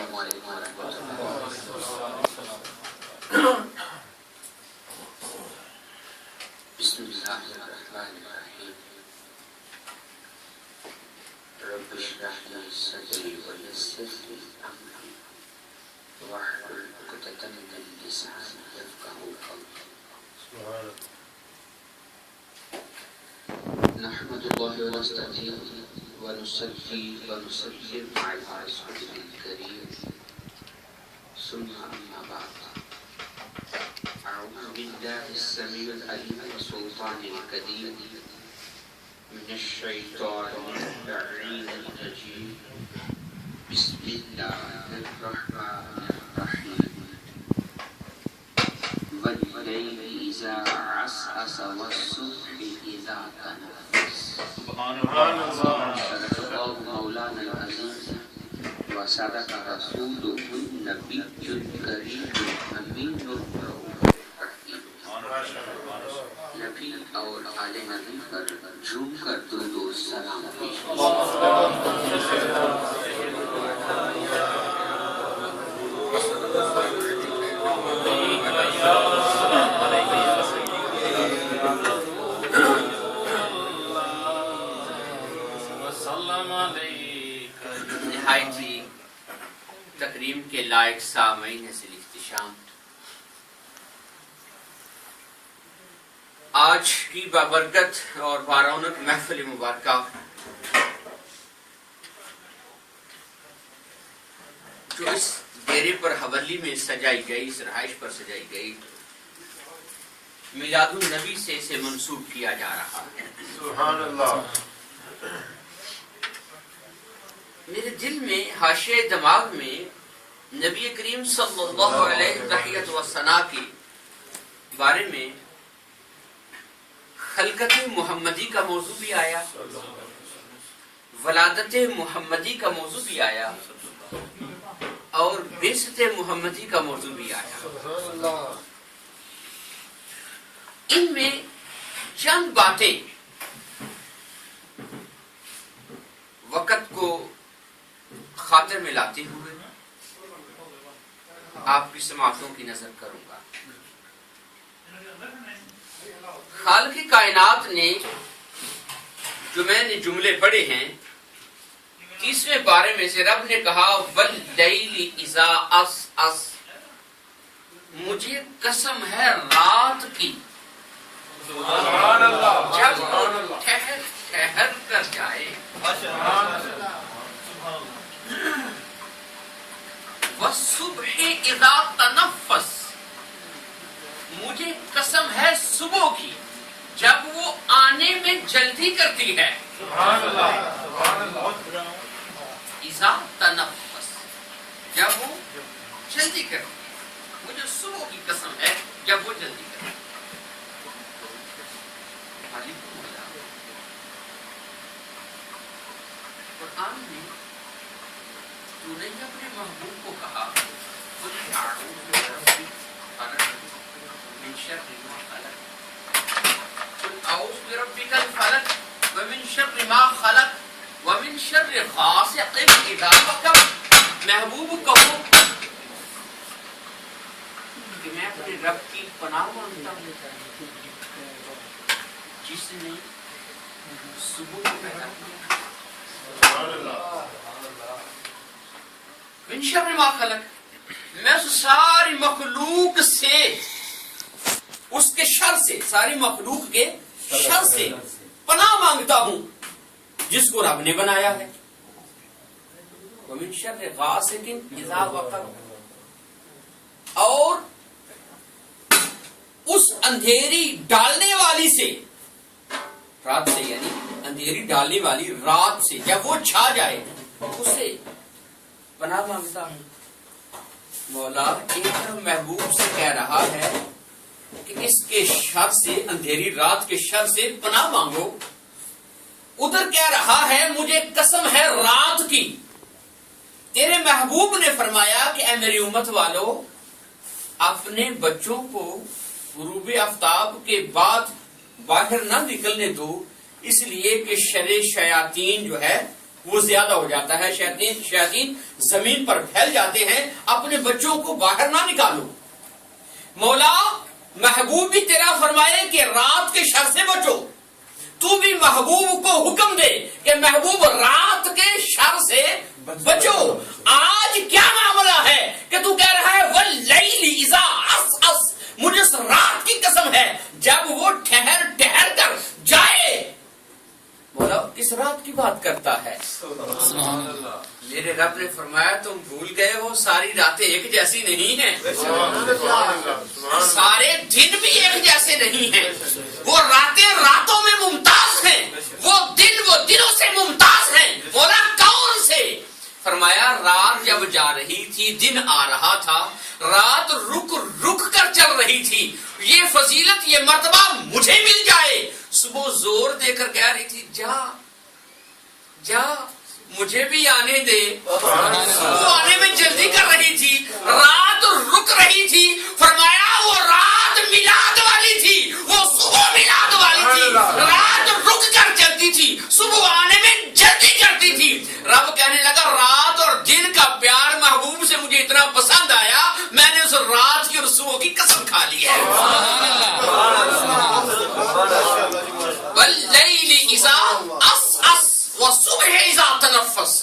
السلام علیکم ورحمۃ اللہ۔ بسم اللہ الرحمن الرحیم۔ رب اشرح لي صدری ويسر لي امری واحلل عقدۃ من لسانی یفقهوا قولی۔ نحمد اللہ ونستعین ونصلي ونسلم على رسوله الكريم ثم أما بعد، أعوذ بالله السميع العليم من الشيطان الرجيم من الشيطان اللعين الرجيم بسم الله الرحمن الرحيم والليل إذا عسعس والصبح إذا تنفس۔ سبحان اللہ۔ صدق اللہ مولانا العظیم وصدق رسولہ النبی الکریم امین الرؤوف الرحیم۔ نبی اور آل نبی پر جھوم کر درود و سلام پیش نہایت ہی تکریم کے لائق سامعین سے احتشام، آج کی بابرکت اور بارونق محفل مبارکہ جو اس ڈیرے پر حویلی میں سجائی گئی، اس رہائش پر سجائی گئی، میلاد النبی سے اسے منسوب کیا جا رہا ہے۔ سبحان اللہ۔ میرے دل میں، حاشیہ دماغ میں نبی کریم صلی اللہ علیہ تحیت و ثنا کے بارے میں خلقت محمدی کا موضوع بھی آیا، ولادت محمدی کا موضوع بھی آیا اور بعثت محمدی کا موضوع بھی آیا۔ ان میں چند باتیں وقت کو خاطر میں لاتے ہوئے آپ کی سماعتوں کی نظر کروں گا۔ خالق کائنات نے جو میں نے جملے پڑھے ہیں، 30ویں پارے میں سے رب نے کہا واللیل اذا عسعس، مجھے قسم ہے رات کی جب ٹھہر ٹھہر کر جائے، والصبح اذا تنفس، مجھے قسم ہے صبح کی جب وہ آنے میں جلدی کرتی ہے۔ اذا تنفس، جب وہ جلدی کرتی ہے، مجھے صبح کی قسم ہے جب وہ جلدی کرتی ہے۔ قرآن میں تو نے اپنے محبوب کو کہا قل اعوذ برب الفلق من شر ما خلق، قل اعوذ بربک الفلق ومن شر ما خلق ومن شر غاسق اذا وقب۔ محبوب کہو کہ میں اپنے رب کی پناہ مانگتا ہوں جس نے صبح کو پیدا کیا، من شر ما خلق، میں اس ساری مخلوق سے، اس کے شر سے، ساری مخلوق کے شر سے پناہ مانگتا ہوں جس کو رب نے بنایا ہے۔ ومن شر غاسق اذا وقب، اور اس اندھیری ڈالنے والی سے، رات سے یعنی اندھیری ڈالنے والی رات سے جب وہ چھا جائے اسے پناہ مانگتا ہوں۔ مولا ایک طرف محبوب سے کہہ رہا ہے کہ اس کے شر سے، اندھیری رات کے شر سے پناہ مانگو، ادھر کہہ رہا ہے مجھے قسم ہے رات کی۔ تیرے محبوب نے فرمایا کہ اے میری امت والو، اپنے بچوں کو غروب آفتاب کے بعد باہر نہ نکلنے دو، اس لیے کہ شر شیاطین جو ہے وہ زیادہ ہو جاتا ہے. شیاطین زمین پر پھیل جاتے ہیں. اپنے بچوں کو باہر نہ نکالو. مولا محبوب بھی تیرا فرمائے کہ رات کے شر سے بچو. تو بھی محبوب کو حکم دے کہ محبوب رات کے شر سے بچو. آج کیا معاملہ ہے کہ تو کہہ رہا ہے واللیل اذا عسعس. مجھے اس رات کی قسم ہے جب وہ ٹھہر کر جائے. مولا کس رات کی بات کرتا ہے؟ میرے رب نے فرمایا تم بھول گئے وہ ساری راتیں ایک جیسی نہیں ہیں. سارے دن بھی ایک جیسے نہیں ہیں. وہ راتیں راتوں میں ممتاز ہیں. وہ دنوں سے ممتاز ہیں. مولا کون سے؟ فرمایا رات جب جا رہی تھی دن آ رہا تھا. رات رک کر چل رہی تھی. یہ فضیلت یہ مرتبہ مجھے مل جائے. صبح زور دے کر کہہ رہی تھی جا مجھے بھی آنے دے. وہ آنے میں جلدی کر رہی تھی. رات رک رہی تھی. فرمایا وہ رات میلاد والی تھی. وہ صبح میلاد والی تھی. رات رک کر چلتی تھی. صبح آنے میں جلدی کرتی تھی. رب کہنے لگا رات اور دن کا پیار محبوب سے مجھے اتنا پسند آیا میں نے اس رات کی اور صبح کی قسم کھا لی ہے. واللیل اذا عسعس والصبح اذا تنفس.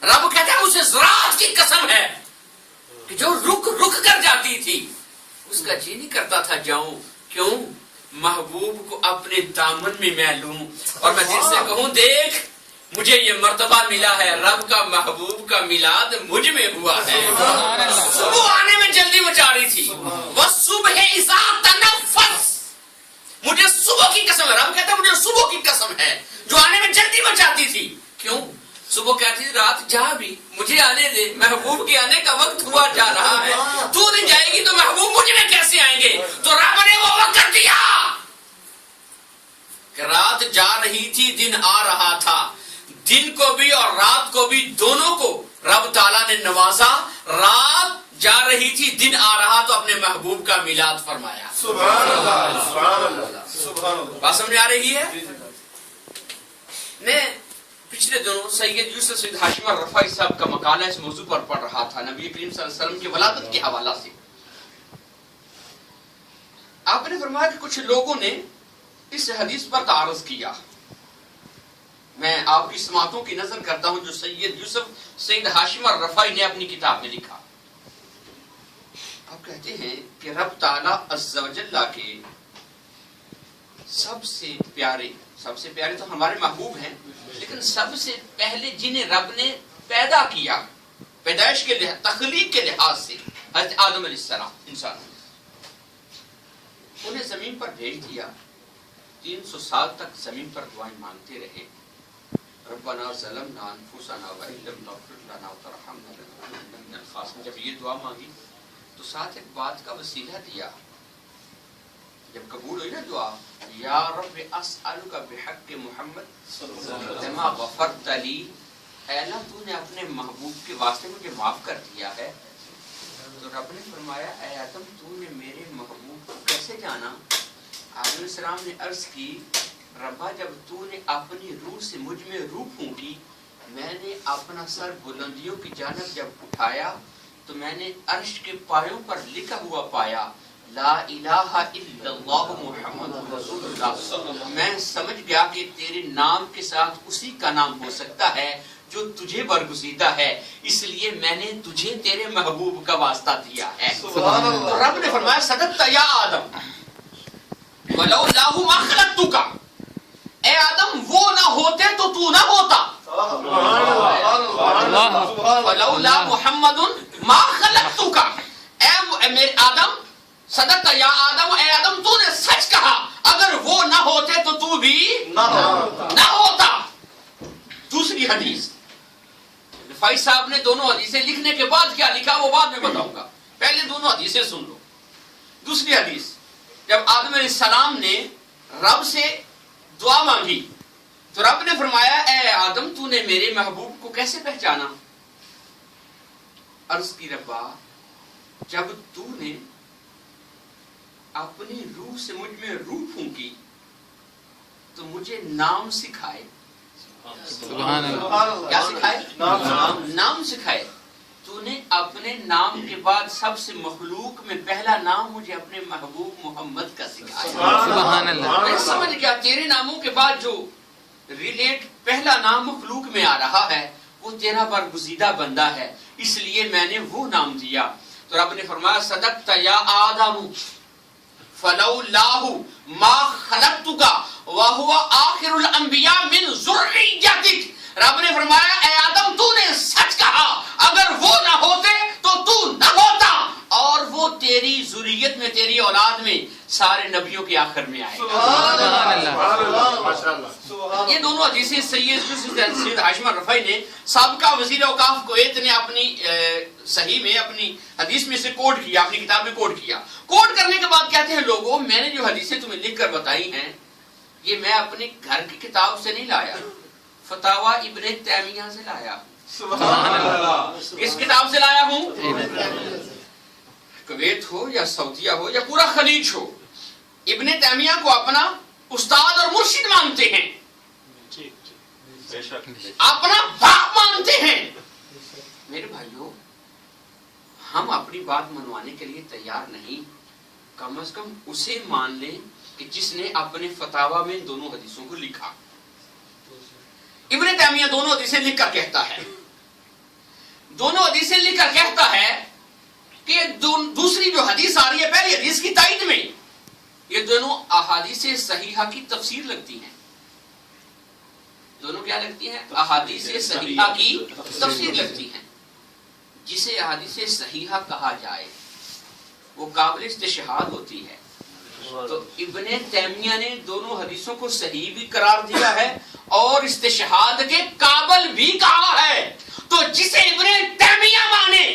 رب کہتا ہے اسے رات کی قسم ہے کہ جو رک کر جاتی تھی اس کا جی نہیں کرتا تھا جاؤں. کیوں؟ محبوب کو اپنے دامن میں میں لوں اور میں دل سے کہوں دیکھ مجھے یہ مرتبہ ملا ہے. رب کا محبوب کا میلاد مجھ میں ہوا ہے. صبح آنے میں جلدی مچا رہی تھی. والصبح اذا تنفس. مجھے صبح کی قسم ہے. رب کہتا ہے مجھے صبح کی قسم ہے جو آنے میں جلدی مچاتی تھی. کیوں؟ صبح کہتی تھی رات جا بھی مجھے آنے دے. محبوب کے آنے کا وقت ہوا جا رہا ہے. تو نہیں جائے گی تو محبوب مجھ میں کیسے آئیں گے؟ تو رب نے وہ وقت کر دیا کہ رات جا رہی تھی دن آ رہا تھا. دن کو بھی اور رات کو بھی دونوں کو رب تعالیٰ نے نوازا. رات جا رہی تھی دن آ رہا تو اپنے محبوب کا میلاد فرمایا. سبحان اللہ سبحان اللہ سبحان اللہ. بات سمجھ آ رہی ہے؟ میں پچھلے دنوں سید یوسف سید ہاشم الرفاعی صاحب کا مقالہ اس موضوع پر پڑھ رہا تھا نبی کریم صلی اللہ علیہ وسلم کی ولادت کے حوالہ سے. آپ نے فرمایا کہ کچھ لوگوں نے اس حدیث پر تعارض کیا. میں آپ کی سماعتوں کی نظر کرتا ہوں جو سید یوسف سید ہاشم الرفاعی نے اپنی کتاب میں لکھا. آپ کہتے ہیں کہ رب تعالی عز و جل کے سب سے پیارے تو ہمارے محبوب ہیں لیکن سب سے پہلے جنہیں رب نے پیدا کیا پیدائش کے لحاظ تخلیق کے لحاظ سے حضرت آدم علیہ السلام انسان انہیں زمین پر بھیج دیا. 300 سال تک زمین پر دعائیں مانگتے رہے. ربنا ظلمنا انفسنا وان لم تغفر لنا وترحمنا لنكونن من الخاسرین. جب یہ دعا مانگی تو ساتھ ایک بات کا وسیلہ دیا. جب قبول ہوئی نا دعا یا رب اسألک بحق محمد لما غفرت لی. اے اللہ تو نے اپنے محبوب کے واسطے مجھے معاف کر دیا ہے. تو رب نے فرمایا اے آدم تو نے میرے محبوب کو کیسے جانا؟ آدم علیہ السلام نے عرض کی ربا جب تو نے اپنی روح سے مجھ میں روح پھونکی میں نے اپنا سر بلندیوں کی جانب جب اٹھایا تو میں نے عرش کے پایوں پر لکھا ہوا پایا لا الہ الا اللہ محمد رسول اللہ. میں سمجھ گیا کہ تیرے نام کے ساتھ اسی کا نام ہو سکتا ہے جو تجھے برگزیدہ ہے اس لیے میں نے تجھے تیرے محبوب کا واسطہ دیا ہے. رب نے فرمایا صدقت یا آدم ولو لا ما خلقتک. اے آدم وہ نہ ہوتے تو تو نہ ہوتا. ولولا محمد ما خلقتک. اے میرے آدم صدقت یا آدم. اے آدم تو نے سچ کہا اگر وہ نہ ہوتے تو تو بھی نہ ہوتا. دوسری حدیث رفاعی صاحب نے دونوں حدیثیں لکھنے کے بعد کیا لکھا وہ بعد میں بتاؤں گا. پہلے دونوں حدیثیں سن لو. دوسری حدیث جب آدم علیہ السلام نے رب سے دعا مانگی تو رب نے فرمایا اے آدم تو نے میرے محبوب کو کیسے پہچانا؟ عرض کی ربا جب تو نے اپنی روح سے مجھ میں روح پھونکی تو مجھے نام سکھائے سبحان اللہ. کیا سکھائے؟ نام سکھائے. تو نے اپنے نام کے بعد سب سے مخلوق میں پہلا نام مجھے اپنے محبوب محمد کا سکھایا. سبحان اللہ. میں سمجھ گیا تیرے ناموں کے بعد جو ریلیٹ پہلا نام مخلوق میں آ رہا ہے وہ تیرا برگزیدہ بندہ ہے، اس لیے میں نے وہ نام دیا. تو رب نے فرمایا صدقت یا آدم فلولاہ ما خلقتک وہو آخر الانبیاء من ذریتک. رب نے فرمایا اے آدم تو نے سچ کہا، اگر وہ نہ ہوتے تو نہ ہوتا، اور وہ تیری ذریت میں تیری اولاد میں سارے نبیوں کے آخر میں آئے. یہ دونوں حدیثیں سید ہاشم رفعی نے سابقہ وزیر اوقاف کویت نے اپنی صحیح میں اپنی حدیث میں سے کوٹ کیا، اپنی کتاب میں کوٹ کیا. کوٹ کرنے کے بعد کہتے ہیں لوگوں میں نے جو حدیثیں تمہیں لکھ کر بتائی ہیں یہ میں اپنے گھر کی کتاب سے نہیں لایا، فتاوی ابن تیمیہ سے لایا. اس کتاب سے لایا ہوں. کویت ہو یا سعودیہ ہو یا پورا خلیج ہو، ابن تیمیہ کو اپنا استاد اور مرشد مانتے ہیں، اپنا باپ مانتے ہیں. میرے بھائیوں ہم اپنی بات منوانے کے لیے تیار نہیں، کم از کم اسے مان لیں کہ جس نے اپنے فتاوی میں دونوں حدیثوں کو لکھا. ابن تیمیہ دونوں حدیثیں لکھ کر کہتا ہے، دونوں حدیثیں لکھ کر کہتا ہے کہ دوسری جو حدیث آ رہی ہے پہلی حدیث کی تائید میں یہ دونوں احادیث صحیحہ کی تفسیر لگتی ہیں. دونوں کیا لگتی ہیں؟ احادیث صحیحہ کی تفسیر لگتی ہیں. جسے احادیث صحیحہ کہا جائے وہ قابل استشہاد ہوتی ہے. تو ابن تیمیہ نے دونوں حدیثوں کو صحیح بھی قرار دیا ہے اور استشہاد کے قابل بھی کہا ہے. تو جسے ابن تیمیہ مانے،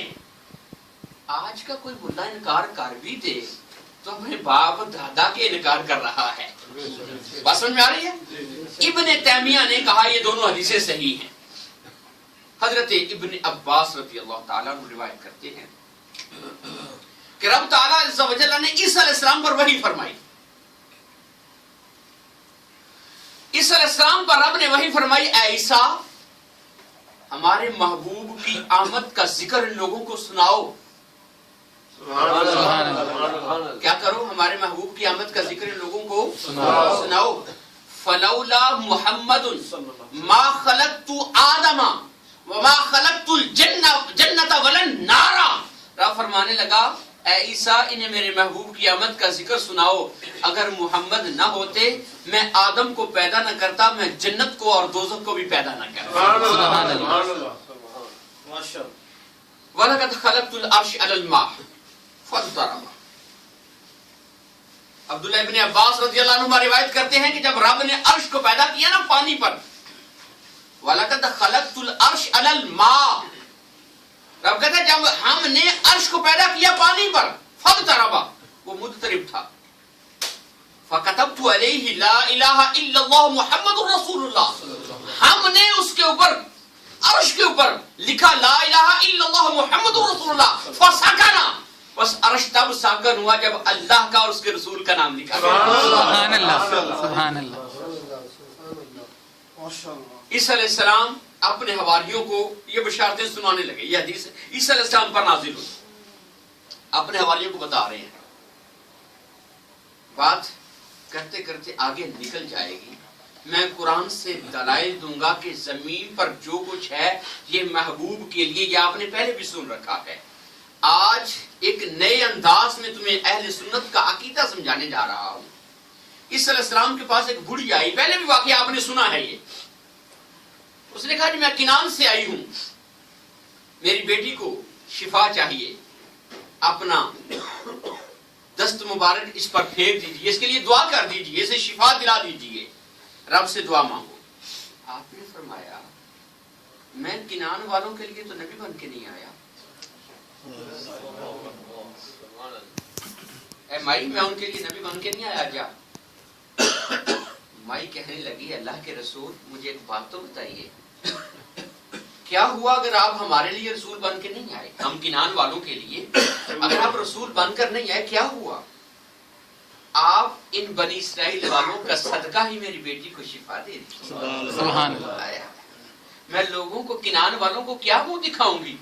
آج کا کوئی ملا انکار کر بھی دے تو اپنے باپ دادا کے انکار کر رہا ہے. بات سمجھ میں آ رہی ہے؟ ابن تیمیہ نے کہا یہ دونوں حدیثیں صحیح ہیں. حضرت ابن عباس رضی اللہ تعالیٰ عنہ روایت کرتے ہیں کہ رب تعالیٰ عز و جل نے عیسیٰ علیہ السلام پر وحی فرمائی. عیسیٰ علیہ السلام پر رب نے وحی فرمائی اے عیسیٰ ہمارے محبوب کی آمد کا ذکر ان لوگوں کو سناؤ. کیا کرو؟ ہمارے محبوب کی آمد کا ذکر ان لوگوں کو سناؤ. فلولا محمد ما خلقت آدم وما خلقت الجنة ولا النار. رب فرمانے لگا اے عیسیٰ انہیں میرے محبوب کی آمد کا ذکر سناؤ، اگر محمد نہ ہوتے میں آدم کو پیدا نہ کرتا، میں جنت کو اور دوزخ کو بھی پیدا نہ کرتا. وَلَقَدْ خَلَقْتُ الْعَرْشَ عَلَى الْمَاءِ فَانْضَرَبَ. عبداللہ ابن عباس رضی اللہ عنہ روایت کرتے ہیں کہ جب رب نے عرش کو پیدا کیا نا پانی پر، وَلَقَدْ خَلَقْتُ الْعَرْشَ عَلَى الْمَاءِ، رب کہتا ہے جب ہم نے عرش کو پیدا کیا پانی پر، فَانْضَرَبَ وہ مضطرب تھا، فَكَتَبْتُ عَلَيْهِ لَا إِلَهَ إِلَّا اللَّهُ مُحَمَّدٌ رَسُولُ اللَّهِ. ہم نے اس کے اوپر عرش کے اوپر لکھا لا الہ الا اللہ محمد رسول اللہ فسکنا. بس عرش تب ساکن ہوا جب اللہ کا اور اس کے رسول کا نام لکھا گیا. سبحان اللہ سبحان اللہ. عیسیٰ علیہ السلام اپنے حواریوں کو یہ بشارتیں سنانے لگے. یہ حدیث عیسیٰ علیہ السلام پر نازل ہوئی، اپنے حواریوں کو بتا رہے ہیں. بات کرتے کرتے آگے نکل جائے گی. میں قرآن سے دلائل دوں گا کہ زمین پر جو کچھ ہے یہ محبوب کے لیے، یہ آپ نے پہلے بھی سن رکھا ہے. آج ایک نئے انداز میں تمہیں اہل سنت کا عقیدہ سمجھانے جا رہا ہوں. عیسیٰ علیہ السلام کے پاس ایک بڑھی آئی، پہلے بھی واقعہ آپ نے سنا ہے. یہ اس نے کہا کہ میں کنان سے آئی ہوں، میری بیٹی کو شفا چاہیے، اپنا دست مبارک اس پر پھینک دیجیے، اس کے لیے دعا کر دیجیے، اسے شفا دلا دیجیے، رب سے دعا مانگو. آپ نے فرمایا میں کنان والوں کے لیے تو نبی بن کے نہیں آیا. اے مائی میں ان کے لیے نبی بن کے نہیں آیا. جا مائی کہنے لگی اللہ کے رسول مجھے ایک بات تو بتائیے، کیا ہوا اگر آپ ہمارے لیے رسول بن کے نہیں آئے؟ ہم کنان والوں کے لیے اگر آپ رسول بن کر نہیں آئے کیا ہوا؟ آپ ان بنی اسرائیل والوں کا صدقہ ہی میری بیٹی کو شفا دے دی. سبحان اللہ. میں لوگوں کو، کنان والوں کو کیا منہ دکھاؤں گی؟